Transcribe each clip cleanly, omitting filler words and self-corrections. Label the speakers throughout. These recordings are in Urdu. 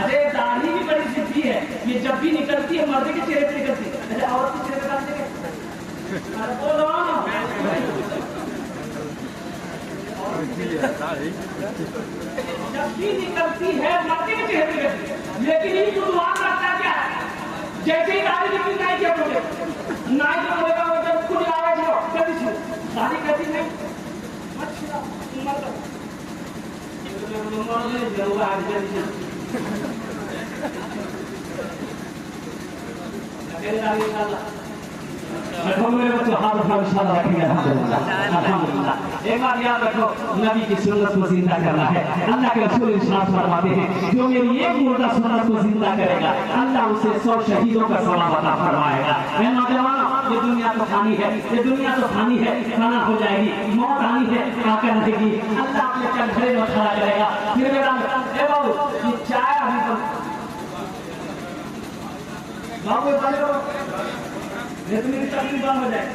Speaker 1: ارے داڑھی بھی بڑی ضدی ہے، یہ جب بھی نکلتی ہے مرد کے چہرے پہ نکلتی ہے، ارے عورت کے چہرے پہ ڈالتے ہیں، جب بھی نکلتی ہے مرد کے چہرے پہ نکلتی ہے، لیکن یہ دعا کرتا کیا ہے؟ جیسے ہی داڑھی نکلی نائی کیا بولے، نائی جو بولے گا وہ جب کھلی آواز ہو کبھی چھو داڑھی کہتی نہیں مت چھڑا مرد میرے بچوں ہاتھ اٹھاؤ انشاءاللہ رکھیں گے الحمدللہ۔ ایک بات یاد رکھو، نبی کی سنت کو زندہ کرنا ہے۔ اللہ کے رسول ارشاد فرماتے ہیں جو میری ایک مردہ سنت کو زندہ کرے گا اللہ اسے 100 شہیدوں کا ثواب عطا فرمائے گا۔ اے نوجوانوں، یہ دنیا تو فانی ہے، یہ دنیا تو فانی ہے، فنا ہو جائے گی، موت آنی ہے، آ کر رہے گی، اللہ اپنے کندھے میں کھڑا کرے گا۔ پھر میرا اے بابو یہ چائے ابھی تو بابو بند کرو، میری تکلیف بند ہو جائے۔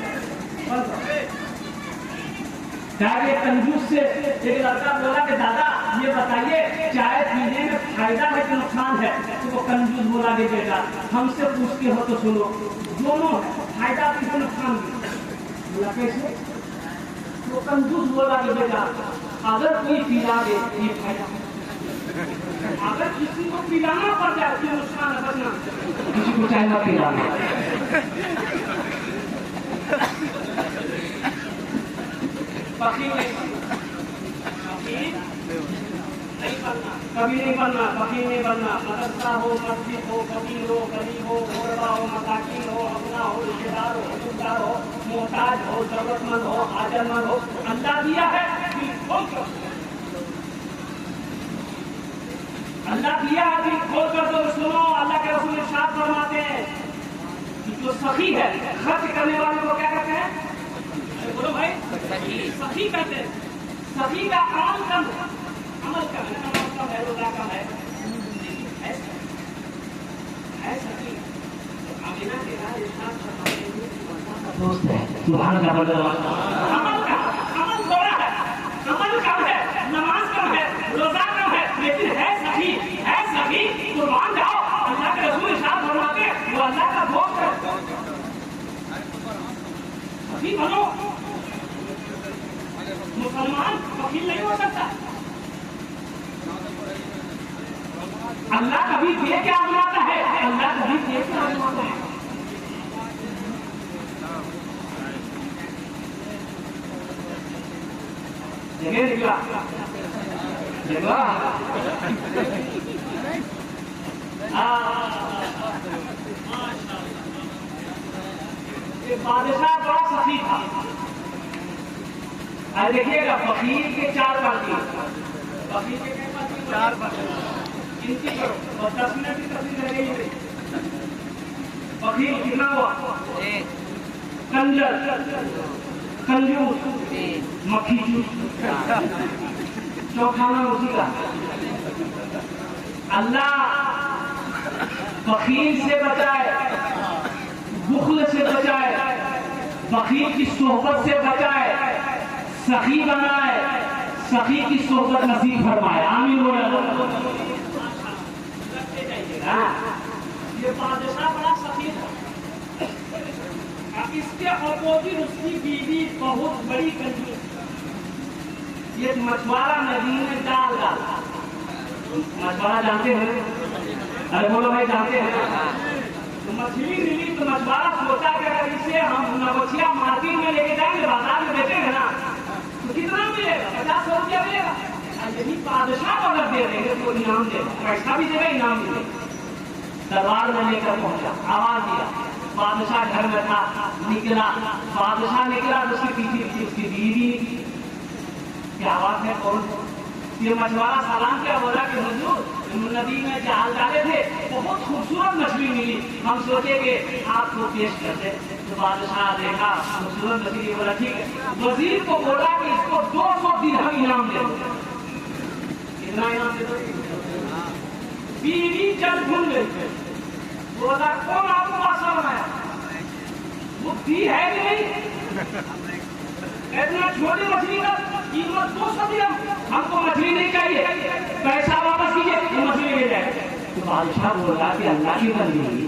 Speaker 1: ایک کنجوس سے ایک لڑکا بولا کہ دادا یہ بتائیے چائے پینے میں فائدہ ہے کہ نقصان ہے؟ تو وہ کنجوس بولا کہ بیٹا ہم سے پوچھتے ہو تو سنو، دونوں ہے، فائدہ بھی ہے نقصان بھی۔ بولا کیسے؟ وہ کنجوس بولا کہ بیٹا اگر کوئی پلا دے یہ فائدہ، اگر کسی کو پلانا پڑ جائے تو نقصان ہے بچنا، کسی کو چائے نہ پلانا۔ فقیر نہیں بننا، فقیر نہیں بننا، مدرسہ ہو، مسجد ہو، فقیر ہو، غریب ہو، غربا ہو، مساکین ہو، اپنا ہو، رشتے دار ہو، حقوقدار ہو، محتاج ہو، ضرورت مند ہو، حاجت مند ہو، اللہ دیا ہے اللہ دیا ہے دل کھول کر تو سنو۔ اللہ کے رسول ارشاد فرماتے ہیں جو سخی ہے، خرچ کرنے والے کو کیا کہتے ہیں؟ بولو بھائی، سخی کہتے ہیں۔ سخی کا عمل کم ہے، عمل کم ہے، نماز کم ہے، روزہ کم ہے، سخی آمینہ کے بعد ارشاد فرماتے ہیں سبحان اللہ، عمل تھوڑا ہے، عمل کم ہے، نماز کم ہے، روزہ کم ہے، لیکن ہے سخی قربان جاؤ۔ اللہ کے رسول ارشاد فرماتے ہیں وہ اللہ کا دوست ہے، سخی بنو۔ مسلمان وکیل نہیں ہو سکتا، اللہ کبھی دے کے آزماتا ہے، اللہ کبھی دے کے آزماتا ہے۔ جگہ نکلا جگہ بادشاہ بڑا سخی تھا۔ دیکھیے گا فقیر کے 4 پارٹی، فقیر کے 4 پارٹی گنتی کرو اور 10 منٹ کی تفصیل لگے گی۔ فقیر کتنا ہوا؟ کنجر، کنجوس، مکھی چوکھانا اسی کا۔ اللہ فقیر سے بچائے، بخل سے بچائے، فقیر کی صحبت سے بچائے، سخی بنائے، سخی کی صحبت نصیب فرمائے، آمین بولے۔ یہ بادشاہ بڑا سخی تھا، اس کے اپوزٹ اس کی بیوی بہت بڑی کنجوس، یہ مچھوارا ندی میں ڈال ڈالا۔ مچھوارا جانتے ہیں؟ ارے بولو بھائی جانتے ہیں؟ تو مچھلی ملی تو مچھوارا سوچا کہ اگر اسے ہم مچھلیاں مارکیٹ میں لے کے جائیں گے، بازار میں بیچیں گے نا تو کتنا ملے گا؟ 50 روپیہ ملے گا۔ یہی بادشاہ کو اگر دے دیں گے تو انعام دے گا، پیسہ بھی دے گا، انعام بھی دے گا۔ دربار میں لے کر پہنچا، آواز دیا، بادشاہ گھر میں تھا، نکلا، بادشاہ نکلا اس کے پیچھے اس کی بیوی نکلی۔ کیا آواز ہے؟ کون؟ یہ مچھوارا سلام کیا بولا کہ حضور ندی میں جال ڈالے تھے، بہت خوبصورت مچھلی ملی، ہم سوچے کہ آپ کو پیش کرتے۔ تو بادشاہ دیکھا خوبصورت مچھلی، بولا ٹھیک ہے۔ وزیر کو بولا کہ اس کو 200 درہم انعام دے دو۔ کتنا انعام دے دو؟ بیوی جل بھول گئی، بولا کون آپ کو بادشاہ بنایا؟ بھتی ہے کہ نہیں؟ اتنا چھوٹی مچھلی کا قیمت 200 درہم، ہم کو مچھلی نہیں چاہیے، پیسہ واپس کیجیے، یہ مسئلے لے جائے۔ تو بادشاہ بول رہا کہ اللہ کی بندی،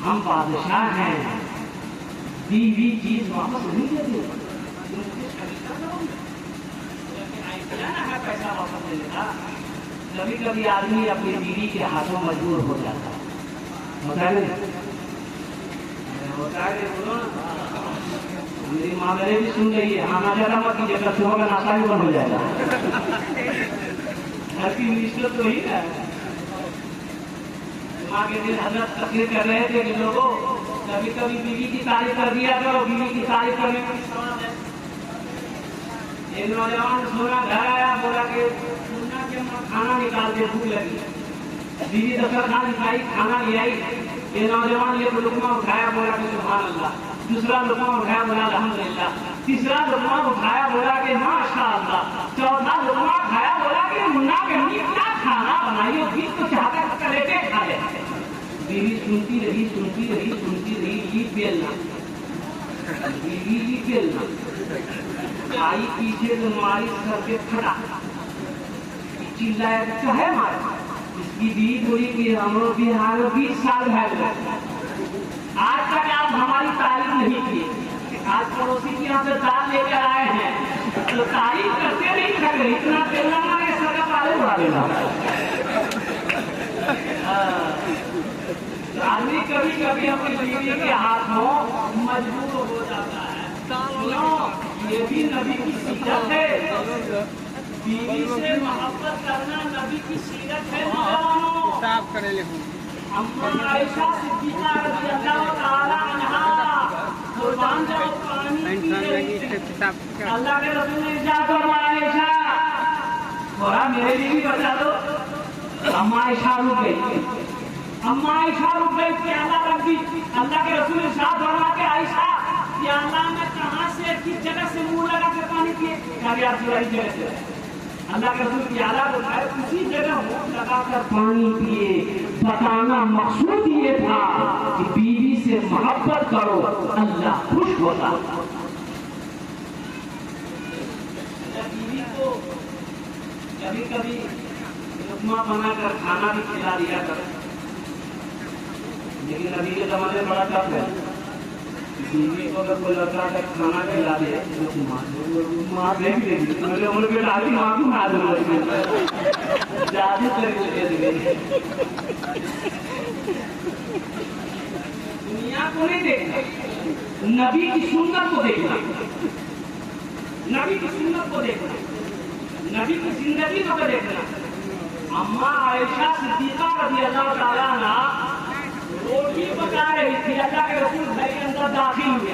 Speaker 1: ہم بادشاہ ہیں، دی ہوئی چیز واپس نہیں دیتے، پیسہ واپس دینے کا۔ کبھی کبھی آدمی اپنی بیوی کے ہاتھوں مجبور ہو جاتا ہے، ہوتا ہے ہوتا ہے، بولو نا۔ میری ماں میرے بھی سن رہی ہے، ہاں زیادہ مت کیجیے، صبح کا ناشتہ بھی بند ہو جائے گا۔ گھر کی مشکل تو ہی ہے۔ ماں کے دن حضرت تقریر کر رہے تھے کہ لوگوں کبھی کبھی بیوی کی تعریف کر دیا کرو، بیوی کی تعریف کرنے میں ایک نوجوان سونا گھر آیا، بولا کہ کھانا نکال دے، بھوک لگی۔ بیوی دسترخوان اٹھائی، کھانا لے آئی۔ یہ نوجوان ایک لقمہ اٹھایا، بولا کہ سبحان اللہ۔ دوسرا لقمہ اٹھایا، بولا الحمدللہ۔ تیسرا لقمہ اٹھایا، بولا کہ ماشاء اللہ۔ چوتھا لقمہ اٹھایا، بولا کہ منا بہنی کیا کھانا بنائی ہو، بیچ تو چاہتا ہے کلیٹے کھا لے۔ بیوی سنتی رہی سنتی رہی سنتی رہی، یہ بیلنا بیوی یہ بیلنا آئی پیچھے سے ماری، سر کے پھٹا، چلایا کہے مارا۔ اس کی بیوی بولی کہ ہم لوگ بہار میں 20 سال ہے، آج تک آپ ہماری تعریف نہیں کی۔ آج پڑوسی کی یہاں سے دال لے کر آئے ہیں تو تعریف کرتے نہیں تھے، اتنا بیلنا مارے سر کا پالے اڑا دینا۔ آدمی کبھی کبھی اپنی بیوی کے ہاتھوں مجبور ہو جاتا ہے۔ یہ بھی نبی کی سیرت ہے، بیوی سے محبت کرنا نبی کی سیرت ہے۔ اما عائشہ صدیقہ رضی اللہ تعالی عنہا قربان جاؤ پانی پیے، اللہ کے رسول نے ارشاد فرمایا عائشہ تھوڑا میرے لیے بھی بتا دو۔ اما عائشہ رک گئی، اما عائشہ رک گئی، پیالہ رکھ دی۔ اللہ کے رسول ارشاد فرماتے عائشہ پیالہ میں کہاں سے کس جگہ سے منہ لگا کر پانی پیے؟ جگہ سے۔ اللہ کے رسول پیالہ اٹھائے، اسی جگہ منہ لگا کر پانی پیے۔ بتانا مقصود یہ تھا کہ بیوی سے محبت کرو، اللہ خوش ہوتا۔ بیوی کو کبھی کبھی لقمہ بنا کر کھانا بھی کھلا دیا کرو، لیکن ابھی کے زمانے میں بڑا ٹف ہے۔ بیوی کو اگر کوئی لڑکا کر کھانا کھلا دے ماں دیکھ لے گی، میرے عمر کے ڈالی ماں کو نہ دے جادو کر کے دے دے۔ دنیا کو نہیں دیکھنا، نبی کی سنت کو دیکھنا، نبی کی سنت کو دیکھنا، نبی کی زندگی کو دیکھنا۔ اما عائشہ صدیقہ رضی اللہ تعالیٰ عنہ روٹی پکا رہی تھی، اللہ کے رسول گھر کے اندر داخل ہوئے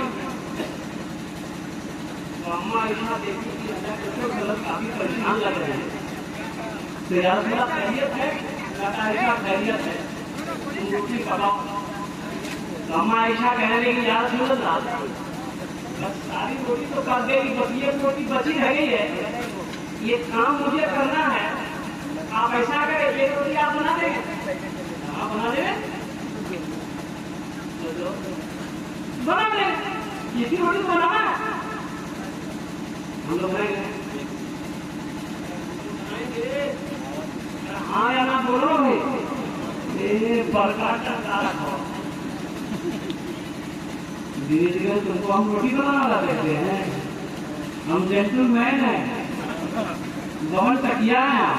Speaker 1: تو اما عائشہ دیکھی کہ اللہ کے رسول غلط کافی پریشان لگ رہے ہیں۔ تو یا رسول اللہ خیریت ہے؟ عائشہ خیریت ہے، تم روٹی پکاؤ۔ تو اما عائشہ کہنے لگی یا رسول اللہ بس ساری روٹی تو کر دے گی، بس یہ روٹی بچی رہ گئی ہے، یہ کام مجھے کرنا ہے، آپ ایسا کریں یہ روٹی آپ بنا دیں گے؟ آپ بنا دیں بنا دیں، یہ روٹی بنانا ہے، ہم لوگ بنائیں گے۔ ہاں یا نہ بولو بھائی، برکات کا کارا کھاؤ۔ دھیرے دھیرے تم کو ہم روٹی بنانا دیتے ہیں، ہم جینٹل مین ہیں، بہت تکیا ہے۔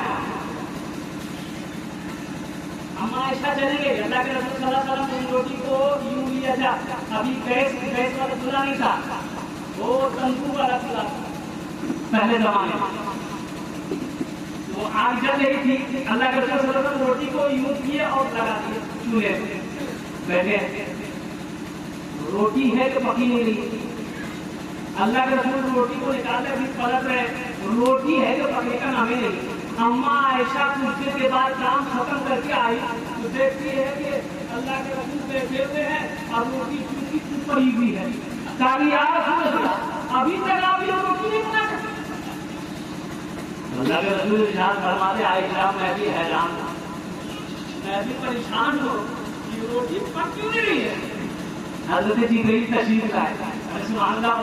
Speaker 1: اما عائشہ چلیں گے، اللہ کے رسول صلی اللہ علیہ وسلم نے روٹی کو یوں لیا جا، ابھی گیس والا چولہا نہیں تھا، وہ تندور والا چولہا تھا پہلے زمانے میں، وہ آگ جل رہی تھی، اللہ کے رسول صلی اللہ علیہ وسلم روٹی کو یوں کیے اور لگا دیے چولہے پہ بیٹھے۔ روٹی ہے تو پکی نہیں رہی، اللہ کے رسول روٹی کو نکالے بھی پلٹ رہے، روٹی ہے تو پکنے کا نام ہی نہیں۔ اما عائشہ کچھ دیر کے بعد کام ختم کر کے آئی تو دیکھتی ہے کہ اللہ کے رسول بیٹھے ہوئے ہیں اور روٹی چوٹی چپ پڑی ہوئی ہے۔ کہا یا رسول اللہ ابھی تک آپ یہ روٹی نہیں بنا سکتے؟ اللہ کے رسول ارشاد فرماتے عائشہ میں بھی حیران ہوں، میں بھی پریشان ہوں کہ روٹی پک کیوں نہیں رہی ہے۔ حضرت جبرائیل تشریف لائے، سبحان اللہ،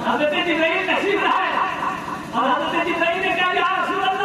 Speaker 1: حضرت جبرائیل تشریف لائے اور حضرت جبرائیل نے کہا یا رسول اللہ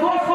Speaker 1: 200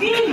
Speaker 1: 3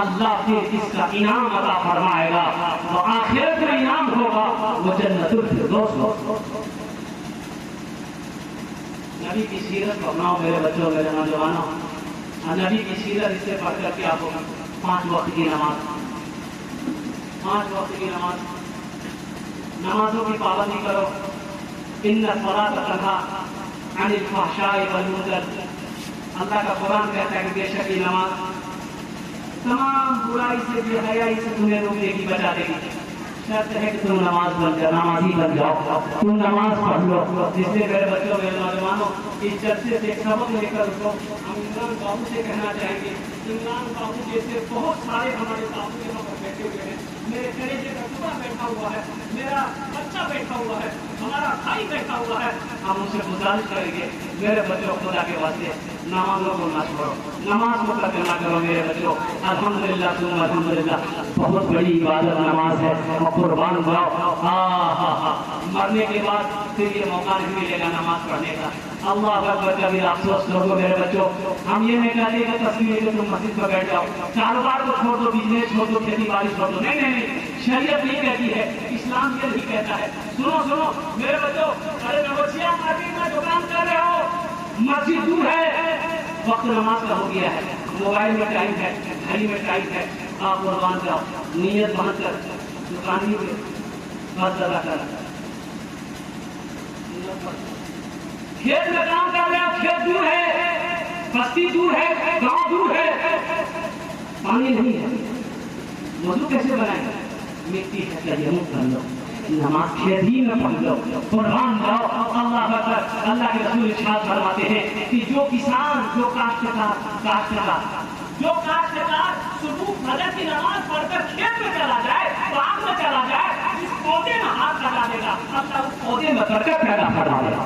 Speaker 1: اللہ پھر اس کا انعام عطا فرمائے گا، وہ آخرت میں انعام ہوگا، وہ جنت الفردوس ہوگا۔ نبی کی سیرت کو اپناؤ میرے بچوں، میرے نوجوانوں۔ نبی کی سیرت اس سے پڑھ کر کیا ہوگا؟ 5 وقت کی نماز، 5 وقت کی نماز، نمازوں کی پابندی کرو۔ ان الصلاۃ تنہی عن الفحشاء والمنکر، اللہ کا قرآن کہتا ہے کہ بے شک یہ نماز تمام برائی سے، بے حیائی سے تمہیں روکے گی، بچا دے گی۔ شرط ہے کہ تم نماز بن جاؤ، نمازی بن جاؤ، تم نماز پڑھ لو۔ جس سے میرے بچوں، میرے نوجوانوں، اس جلسے سے ایک سبق لے کر اٹھو۔ ہم عمران بابو سے کہنا چاہیں گے، عمران بابو جیسے بہت سارے ہمارے بابو یہاں پر بیٹھے ہوئے ہیں، میرے کلیجے کا ٹکڑا بیٹھا ہوا ہے، میرا بچہ بیٹھا ہوا ہے، ہمارا بھائی بیٹھا ہوا ہے۔ ہم ان سے گزارش کریں گے، میرے بچوں خدا کے واسطے نمازوں کو نہ چھوڑو، نماز کو قطع نہ کرو میرے بچوں۔ الحمدللہ ثم الحمدللہ، بہت بڑی عبادت نماز ہے، اور قربان جاؤ۔ مرنے کے بعد پھر یہ موقع نہیں ملے گا نماز پڑھنے کا۔ اللہ اکبر کبھی افسوس کرو میرے بچوں۔ ہم یہ نہیں کہتے کہ تصویر کہ تم مسجد پر بیٹھ جاؤ، کاروبار کو چھوڑ دو، بزنس چھوڑ دو، کھیتی باڑی چھوڑ دو، نہیں نہیں نہیں، شریعت نہیں کہتی ہے، اسلام یہ نہیں کہتا ہے۔ سنو سنو میرے بچوں، ارے نوچیا مارکیٹ میں دکان کر رہے ہو، مسجد دور ہے، وقت نماز کا ہو گیا ہے، موبائل میں ٹائم ہے، گھڑی میں ٹائم ہے، آپ قربان جاؤ، نیت باندھ کر دکانی میں بہت زیادہ کر، کھیت میں کام کر رہے ہو، کھیت دور ہے، بستی دور ہے، گاؤں دور ہے، پانی نہیں ہے، وضو کیسے بنائیں؟ مٹی ہے، تیمم کر لو، نماز کھیت ہی میں پڑھ لو، قربان جاؤ۔ اللہ اکبر، اللہ کے رسول ارشاد فرماتے ہیں کہ جو کسان، جو کاشتکار صبح فجر کی نماز پڑھ کر کھیت میں چلا جائے، باغ میں چلا جائے، اس پودے میں ہاتھ لگا دے گا، اللہ اس پودے میں برکت پیدا فرما دے گا۔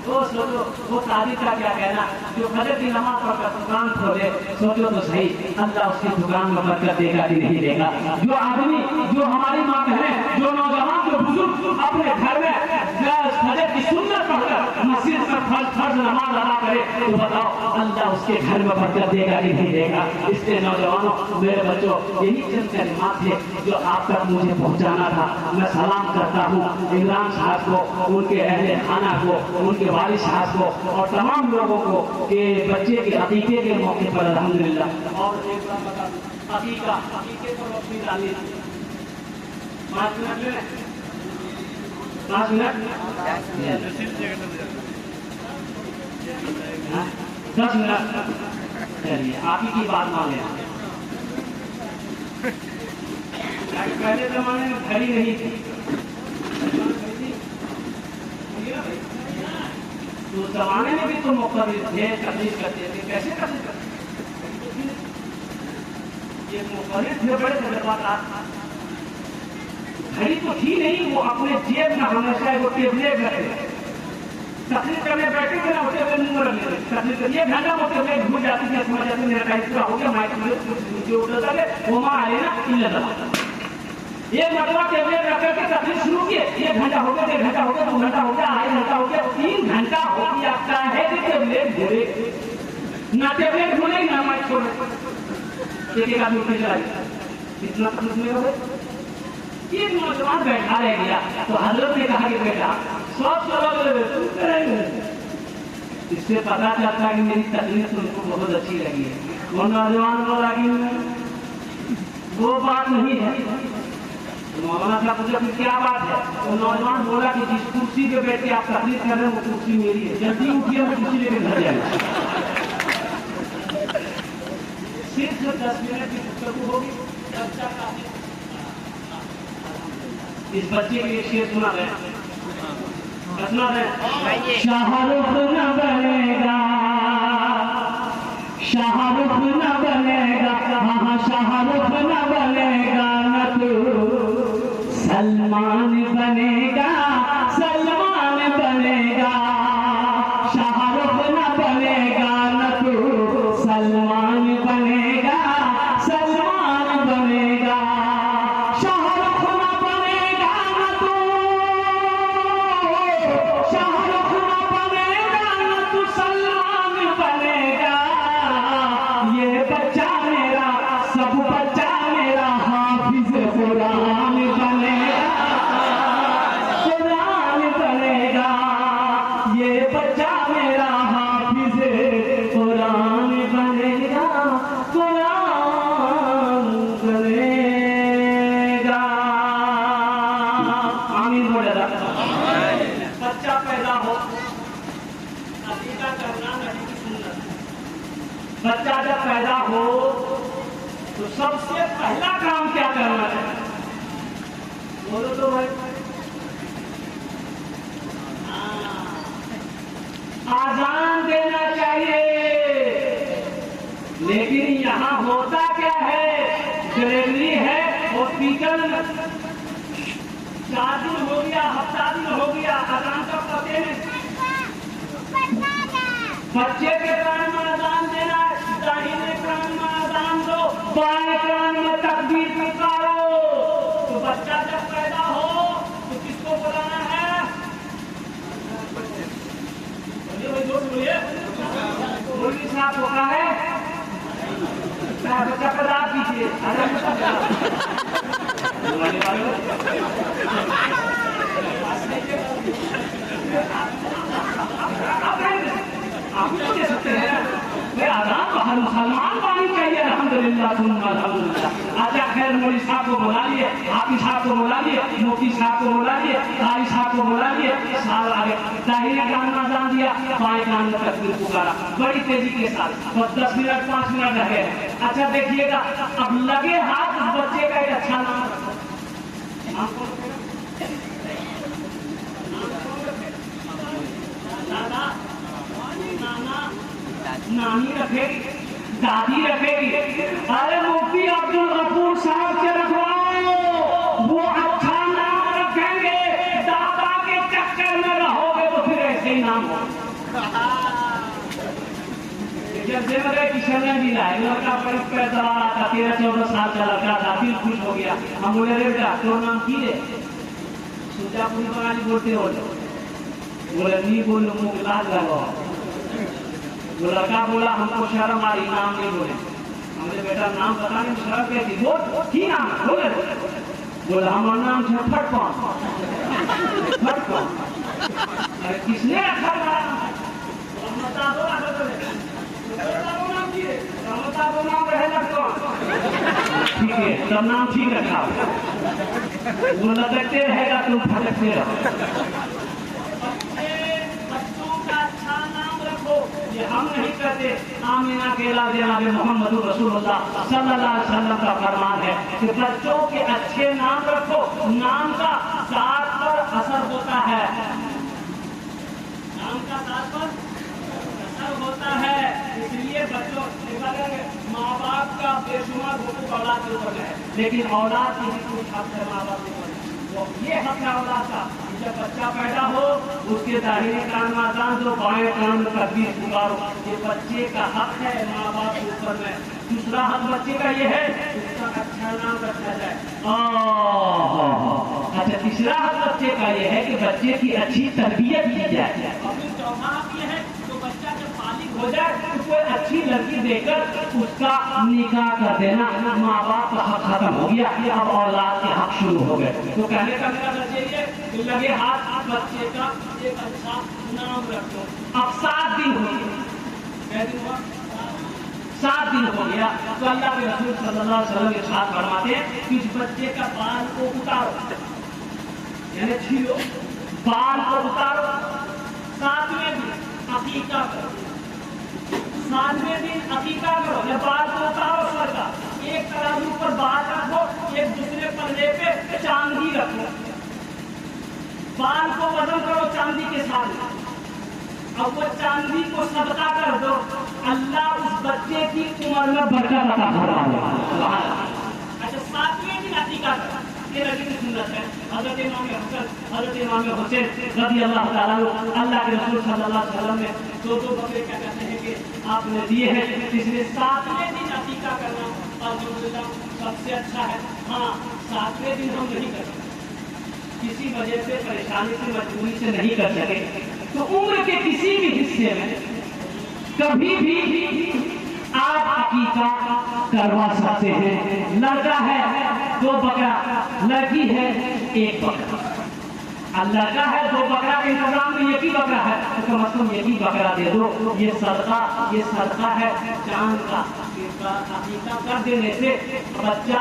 Speaker 1: وہ سوچو، وہ تاجر کا کیا کہنا، جو فجر کی نماز پڑھ کر دکان کھولے، سوچو تو صحیح، اللہ اس کی دکان میں برکت دے گا کہ نہیں دے گا۔ جو آدمی، جو ہماری ماں بہنیں، جو نوجوان، جو بزرگ اپنے گھر میں فجر کی سنت پڑھ کر مسجد میں فرض نماز ادا کرے، تو بتاؤ اللہ اس کے گھر میں برکت دے گا کہ نہیں دے گا۔ اس لیے نوجوانوں، میرے بچوں، یہی چند کلمات تھے جو آپ تک مجھے پہنچانا تھا۔ میں سلام کرتا ہوں عمران صاحب کو، ان کے اہل خانہ کو، ان کے والد صاحب کو، اور تمام لوگوں کو کہ بچے کے عقیقے کے موقع پر الحمدللہ۔ اور ایک بات بتا دوں، عقیقے پر روشنی ڈالی، 5 منٹ لے لیں، 5 منٹ، 10 منٹ، چلیے آپ ہی کی بات مان لیں۔ پہلے زمانے میں گھڑی نہیں تھی، تو اس زمانے میں بھی تو مختلف تھے، تقریر کرتے تھے، کیسے تقریر کرتے تھے؟ یہ مختلف تھے، بڑے تجربات۔ گھڑی تو تھی نہیں، وہ اپنے جیب میں ہمیشہ وہ ٹیبلٹ رکھتے، تقریر کرنے بیٹھے تھے نا، ہوتے ہوئے منہ رکھ لیتے، تقریر کرتے 1 گھنٹہ ہوتے ہوئے بھول جاتی تھی، سمجھ جاتی میرا ٹائم پورا ہو گیا، مائک میں نیچے اٹھتا تھا، وہ ماں آئے نا اللہ، ایک مرتبہ ٹیبلٹ رکھ کر کے تقریر شروع کی، 1 گھنٹہ ہو گیا، 1.5 گھنٹہ ہو گیا، 2 گھنٹہ ہو گیا، 2.5 گھنٹہ ہو گیا، 3 گھنٹہ ہو گیا، ہے ٹیبلٹ بھولے، نہ ٹیبلٹ بھولے نہ مائک چھوڑے، ایک آدمی اٹھ چلا گیا، اتنا تکلیف میں ہو گئے۔ ایک نوجوان بیٹھا رہ گیا تو حضرت نے کہا کہ بیٹا سب اس سے پتا چلتا ہے کہ میری تقریر تم کو بہت اچھی لگی ہے۔ وہ نوجوان کو لگی وہ بات نہیں ہے، مولانا صاحب پوچھا پھر کیا بات ہے؟ وہ نوجوان بولا کہ جس کرسی پہ بیٹھ کے آپ تقریر کر رہے ہیں وہ کرسی میری ہے، جلدی اٹھیے میں کرسی لے کے گھر جائیں۔ صرف 10 منٹ کی گفتگو ہوگی، بچہ کا اس بچے کے لیے شعر سنا رہے ہیں، شاہ رخ نہ بنے گا، شاہ رخ نہ بنے گا، ہاں شاہ رخ نہ بنے گا، نہ تو سلمان بنے گا، سلمان بنے گا، شاہ رخ نہ بنے گا، نہ تو سلمان بنے گا، سلمان بنے گا، شاہ رخ نہ بنے گا، نہ تو شاہ رخ نہ بنے گا، نہ تو سلمان بنے گا، یہ بچہ بچہ پیدا ہو عقیقہ کرنا نبی کی سنت ہے۔ بچہ جب پیدا ہو تو سب سے پہلا کام کیا کرنا ہے؟ بولو تو بھائی، آذان دینا چاہیے۔ لیکن یہاں ہوتا کیا ہے؟ ڈلیوری ہے ہاسپٹل، 4 دن ہو گیا، ہفتہ دن ہو گیا، اذان کا پتے نہیں، بچے کے کان میں اذان دینا ہے، داہنے کان میں اذان دو، بائیں کان میں تکبیر پکارو۔ تو بچہ جب پیدا ہو تو کس کو بلانا ہے؟ مولوی صاحب ہوتا ہے بچہ پیدا کیجیے، آپ دے سکتے ہیں آرام ہر مسلمان پانی چاہیے۔ الحمدللہ ثم الحمدللہ۔ آجا خیر مولوی صاحب کو بلا لیے، حافظ صاحب کو بلا لیے، مفتی صاحب کو بلا لیے، قاری صاحب کو بلا لیے، سال آگے داہنے کان میں اذان دیا، بائیں کان میں تکبیر پکارا بڑی تیزی کے ساتھ، بس 10 منٹ 5 منٹ رہے۔ اچھا دیکھیے گا، اب لگے ہاتھ اس بچے کا ایک اچھا نام دادا، نانا، نانی رکھے گی، دادی رکھے گی۔ ارے مفتی عبدالغفور صاحب سے رکھواؤ، وہ اچھا نام رکھیں گے۔ دادا کے چکر میں رہو گے تو پھر ایسے ہی نام ہو۔ جب سے مجھے کشن نے بھی لائے، لڑکا پڑھ کر دوار آتا، 13-14 سال کا لڑکا تھا، دل خوش ہو گیا۔ ہم بولے رے بیٹا تو نام کی ہے؟ سوچا پوری بنالی بولتے ہو، بولے نہیں بولو منہ لال لگاؤ۔ وہ لڑکا بولا ہم کو شرم آ رہی، نام نہیں بولے۔ ہم نے بیٹا نام بتانے میں شرم کہتی، بول کی نام ہے بولے؟ بولا ہمارا نام ہے پھٹ پان۔ پھٹ پان ارے کس نے رکھا نام؟ رحمتا دو نام کی ہے، رحمتا دو نام رہے لڑکا، ٹھیک ہے تب نام ٹھیک رکھا۔ وہ لٹکتے رہے گا تم پھٹکتے رہو۔ یہ ہم نہیں کہتے، آمینہ کے علاوہ جناب محمد رسول اللہ صلی اللہ علیہ وسلم کا فرمان ہے کہ بچوں کے اچھے نام رکھو۔ نام کا ذات پر اثر ہوتا ہے، نام کا ذات پر اثر ہوتا ہے۔ اس لیے بچوں ماں باپ کا بے شمار حقوق اولاد کے اوپر ہے، لیکن اولاد کی بھی کچھ حق ہے ماں باپ کے اوپر۔ یہ حق ہے اولاد کا، جب بچہ پیدا ہو اس کے داہنے کان میں اذان دو، بائیں کان میں تکبیر پکارو۔ یہ بچے کا حق ہے ماں باپ کے اوپر میں۔ دوسرا حق بچے کا یہ ہے اس کا اچھا نام رکھا جائے۔ اچھا تیسرا حق بچے کا یہ ہے کہ بچے کی اچھی تربیت کی جائے۔ اور چوتھا حق یہ ہے تو بچہ جب بالغ ہو جائے اس کو اچھی لڑکی دے کر اس کا نکاح کر دینا۔ ماں باپ کا حق ختم ہو گیا، اب اولاد کے حق شروع ہو گئے۔ تو کہنے کا میرا نتیجہ یہ کہ لگے ہاتھ بچے کا ایک اچھا نام رکھو۔ اب 7 دن ہو گیا، 7 دن ہو گیا تو اللہ کے رسول صلی اللہ علیہ وسلم ارشاد فرماتے ہیں کہ اس بچے کا بال کو اتارو، یعنی چھیلو، بال کو اتارو۔ 7ویں دن عقیقہ کرو، 7ویں دن عقیقہ کرو، یا بال کو اتارو سر کا، ایک ترازو پر بال رکھو، ایک دوسرے پلے پہ چاندی رکھو، بال کو وزن کرو چاندی کے ساتھ، اب وہ چاندی کو صدقہ کر دو، اللہ اس بچے کی عمر میں برکت عطا فرمائے۔ اچھا 7ویں دن عقیقہ کرو، یہ نبی کی سنت ہے۔ حضرت امام حسن، حضرت امام حسین رضی اللہ تعالیٰ عنہ، اللہ کے رسول صلی اللہ علیہ وسلم نے 2 بکرے کیا کہتے ہیں کہ آپ نے دیے ہیں، اس لیے 7ویں دن عقیقہ کرنا الحمدللہ سب سے اچھا ہے۔ ہاں 7ویں دن ہم نہیں کر سکتے، کسی وجہ سے پریشانی سے مجبوری سے نہیں کر سکے تو عمر کے کسی بھی حصے میں کبھی بھی آپ عقیقہ کروا سکتے ہیں۔ لڑکا ہے 2 بکرا، لڑکی ہے 1 بکرا۔ لڑکا ہے 2 بکرا کے انتظام میں 1 ہی بکرا ہے تو کم از کم 1 ہی بکرا دے دو۔ یہ صدقہ ہے چاند کا۔ عقیقہ کر دینے سے بچہ